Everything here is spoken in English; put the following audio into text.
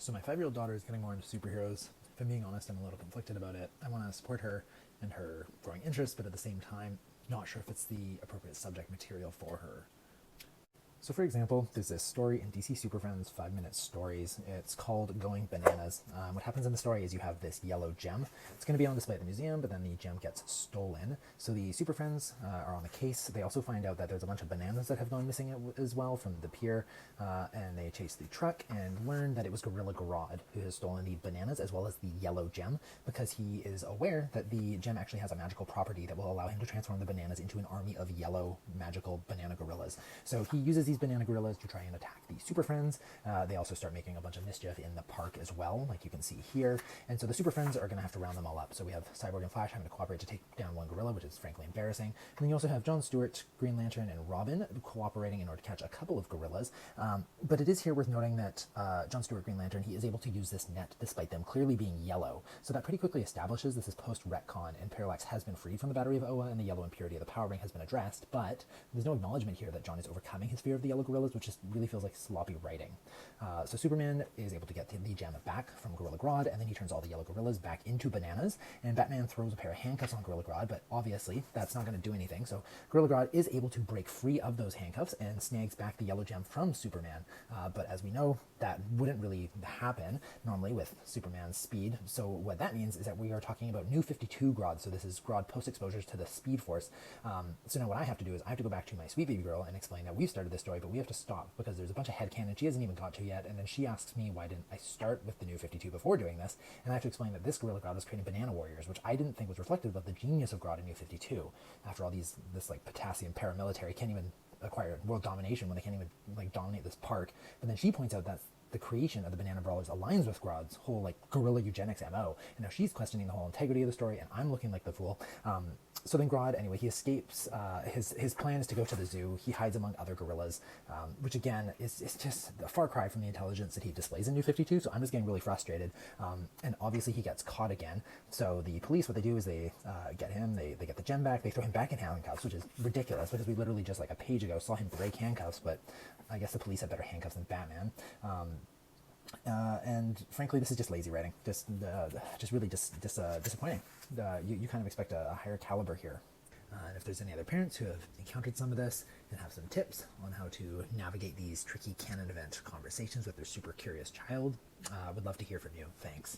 So my 5-year-old daughter is getting more into superheroes. If I'm being honest, I'm a little conflicted about it. I want to support her and her growing interest, but at the same time, not sure if it's the appropriate subject material for her. So, for example, there's this story in DC Super Friends 5-minute stories. It's called Going Bananas. What happens in the story is you have this yellow gem. It's going to be on display at the museum, but then the gem gets stolen. So the Super Friends are on the case. They also find out that there's a bunch of bananas that have gone missing as well from the pier, and they chase the truck and learn that it was Gorilla Grodd who has stolen the bananas as well as the yellow gem, because he is aware that the gem actually has a magical property that will allow him to transform the bananas into an army of yellow magical banana gorillas. So he uses these banana gorillas to try and attack the Super Friends. They also start making a bunch of mischief in the park as well, like you can see here. And so the Super Friends are going to have to round them all up. So we have Cyborg and Flash having to cooperate to take down one gorilla, which is frankly embarrassing. And then you also have John Stewart, Green Lantern, and Robin cooperating in order to catch a couple of gorillas. But it is here worth noting that John Stewart, Green Lantern, he is able to use this net despite them clearly being yellow. So that pretty quickly establishes this is post-retcon, and Parallax has been freed from the battery of Oa, and the yellow impurity of the power ring has been addressed. But there's no acknowledgement here that John is overcoming his fear of the yellow gorillas, which just really feels like sloppy writing. So Superman is able to get the gem back from Gorilla Grodd, and then he turns all the yellow gorillas back into bananas, and Batman throws a pair of handcuffs on Gorilla Grodd, but obviously that's not going to do anything. So Gorilla Grodd is able to break free of those handcuffs and snags back the yellow gem from Superman. But as we know, that wouldn't really happen normally with Superman's speed. So what that means is that we are talking about New 52 Grodd. So this is Grodd post-exposures to the Speed Force. So now what I have to do is I have to go back to my sweet baby girl and explain that we've started this story, but we have to stop because there's a bunch of headcanon she hasn't even got to yet. And then she asks me, why didn't I start with the New 52 before doing this? And I have to explain that this Gorilla Grodd was creating banana warriors, which I didn't think was reflective of the genius of Grodd in New 52. After all, this like potassium paramilitary can't even acquire world domination when they can't even like dominate this park. But then she points out that the creation of the Banana Brawlers aligns with Grodd's whole like guerrilla eugenics MO, and now she's questioning the whole integrity of the story, and I'm looking like the fool. So then Grodd, anyway, he escapes. His plan is to go to the zoo. He hides among other gorillas, which again is just a far cry from the intelligence that he displays in New 52. So I'm just getting really frustrated, and obviously he gets caught again. So the police, what they do is they get him. They get the gem back. They throw him back in handcuffs, which is ridiculous because we literally just like a page ago saw him break handcuffs. But I guess the police have better handcuffs than Batman. And frankly, this is just lazy writing, just really disappointing. You kind of expect a higher caliber here. And if there's any other parents who have encountered some of this and have some tips on how to navigate these tricky canon event conversations with their super curious child, I would love to hear from you. Thanks.